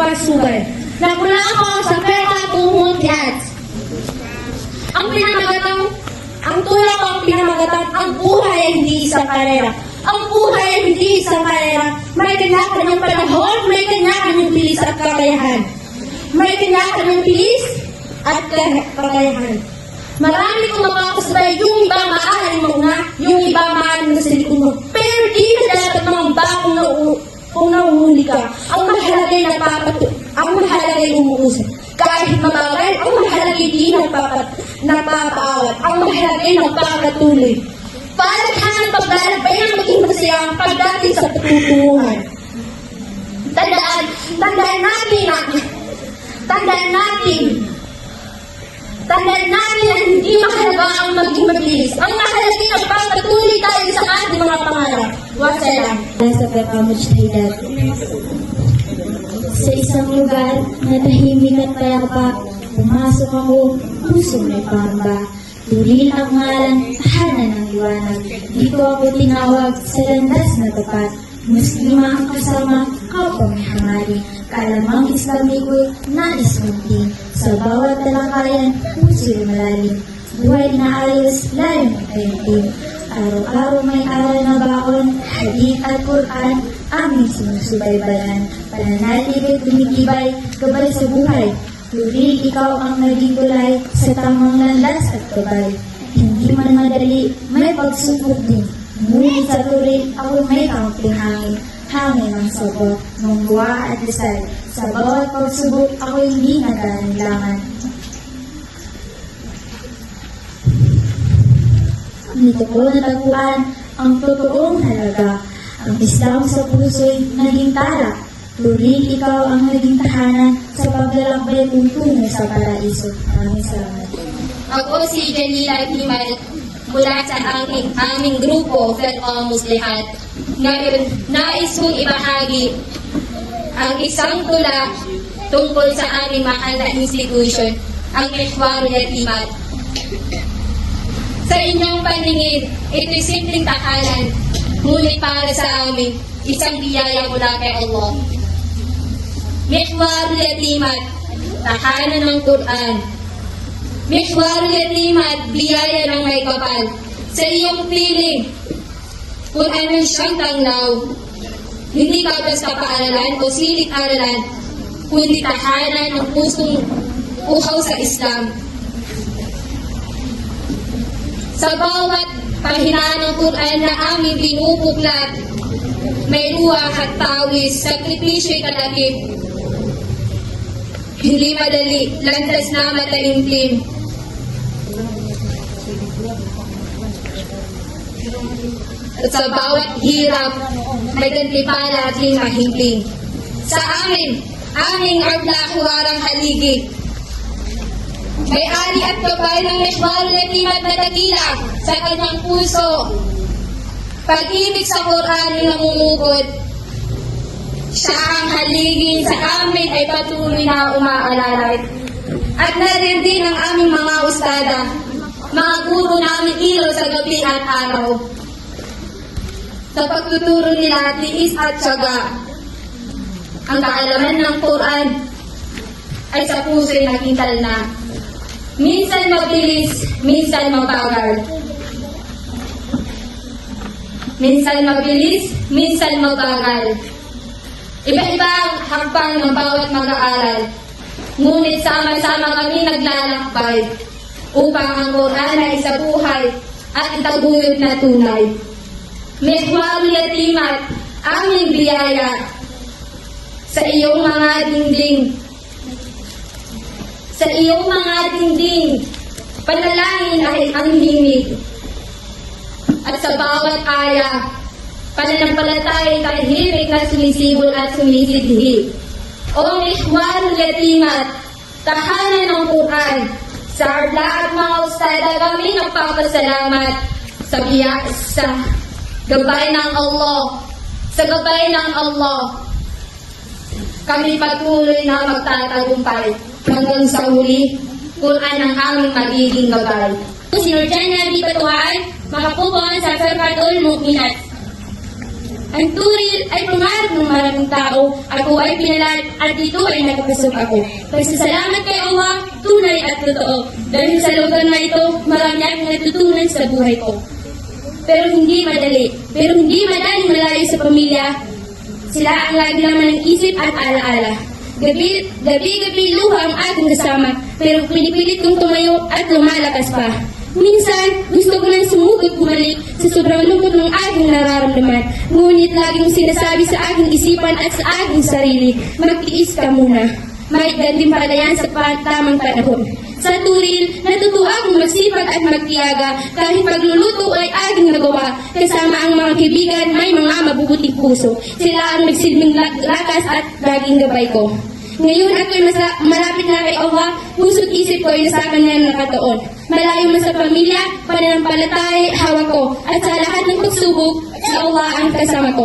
pasukan. Nagmula ako sa Perkatungong Cats. Ang tulak ko ang pinamagatang, ang buhay ay hindi isang karera. Ang buhay ay hindi isang karera. May kanya-kanyang panahon, may kanya-kanyang bilis at kakayahan. May kanya-kanyang bilis at kakayahan. Marami kong makakasabay, yung iba maaaring mauna, yung iba maaaring nasa likod mo. Pero di ka dapat mangamba kung nauhuli ka. Ang mahalaga ay umuusap. Kahit mabagal, ang mahalaga ay di napapaawat. Ang mahalaga ay nagpapatuloy. Palaghan ng paglalabay ang maging masaya ang pagdating sa patutunguhan. Tandaan natin na hindi mahalaga ang maging mabilis. Ang mahalaga ay nagpapatuloy tayo sa ating mga pangarap. Wassalam. Sa pagkamujtahidat. Sa isang lugar na tahimik at payapak, pumasok ako, puso may pamba. Turil ang ngalan, tahanan ng liwanag. Dito ako tinawag sa landas na tapat. Muslima ang kasama, kapwa may hangarin. Kaalamang Islamiko'y nais munting. Sa bawat talakayan, puso'y malalim. Buhay na ayos, layo ng painting. Araw-araw may aral na baon, hadith at Quran, aming sinusubaybayan. Pananalig at tumitibay, gabay sa buhay. Turil ikaw ang naging tulay sa tamang landas at gabay. Hindi man madali, may pagsubok din. Ngunit sa turil, ako may kaunting hangin. Hangin ang sabot, ng buwa at dasal. Sa bawat pagsubok, ako hindi nag-aalinlangan. Nito ko natagpuan ang totoong halaga. Ang Islam sa puso'y naging tara. Turil ikaw ang naging tahanan sa paglalakbay kong tungo sa paraiso. Maraming salamat. Ako si Janila Timal mula sa aming grupo, Fellow Muslihat. Ngayon, nais kong ibahagi ang isang tula tungkol sa aming mahal na institution, ang Mihwarul Yatimat. Sa inyong paningin, ito'y simpleng takalan, ngunit para sa amin, isang biyaya mula kay Allah. Mihwarul Yatimat, tahanan ng Quran. Mihwarul Yatimat, biyaya ng may kapal. Sa iyong piling, kung anong siyang tanglaw, hindi ka basta paaralan o silik-aralan, kundi tahanan ng pusong uhaw sa Islam. Sa bawat pahinaan ng Quran na aming binubuklat, may ruwah at tawis, sakripisyo'y kalakip. Hindi madali, landas na mataimtim. At sa bawat hirap, may gantipala at hingmahingling. Sa aming arblahuwarang haligi, may ari at gabay ng Mihwarul Yatimat na dakila sa kanyang puso. Pag-ibig sa Quran na namumugod, siya ang haligi sa amin ay patuloy na umaalalay. At narin din ang aming mga ustada, mga guro namin ilaw sa gabi at araw. Sa pagtuturo nila, tiis at tiyaga. Ang kaalaman ng Quran ay sa puso'y nakital na. Minsan mabilis, minsan mabagal. Minsan mabilis, minsan mabagal. Iba-iba ang hakbang ng bawat mag-aaral. Ngunit sama-sama kami naglalakbay upang ang Quran ay sa buhay at itaguyod na tunay. Mihwarul Yatimat, aming biyaya sa iyong mga dingding. Sa iyong mga dingding, panalangin ay ang himig. At sa bawat aya, pananampalatay tahimik na sumisibol at sumisidhi. O Mihwarul Yatimat, tahanan ng Quran, sa arla at mga ustada kami nagpapasalamat sa gabay ng Allah. Sa gabay ng Allah, kami patuloy na magtatagumpay hanggang sa huli, Quran ang aming magiging gabay. Si Nurjana Bibatuhan, makapupon sa Ferkatul Mu'minat. Ang turil ay pangarap ng maraming tao. Ako ay pinalat at dito ay nakapasok ako. Pasasalamat kay Allah, tunay at totoo. Dahil sa lugar na ito, marami akong natutunan sa buhay ko. Pero hindi madaling malayo sa pamilya. Sila ang lagi naman ng isip at alaala. Gabi-gabi luha ang aking kasama, pero pinipilit kong tumayo at lumalakas pa. Minsan, gusto ko nang sumugod bumalik sa sobrang lungkot ng aking nararamdaman. Ngunit laging sinasabi sa aking isipan at sa aking sarili, magtiis ka muna. May gantimpala yan sa tamang panahon. Sa turil, natutuwa akong magsipag at magtiyaga kahit pagluluto ay aking nagawa. Kasama ang mga kaibigan, may mga mabubuting puso. Sila ang nagsilbing lakas at laging gabay ko. Ngayon ako'y malapit na kay Allah, puso't isip ko ay nasa kanya nakataon. Malayo man sa pamilya, pananampalataya, hawak ko, at sa lahat ng pagsubok, si Allah ang kasama ko.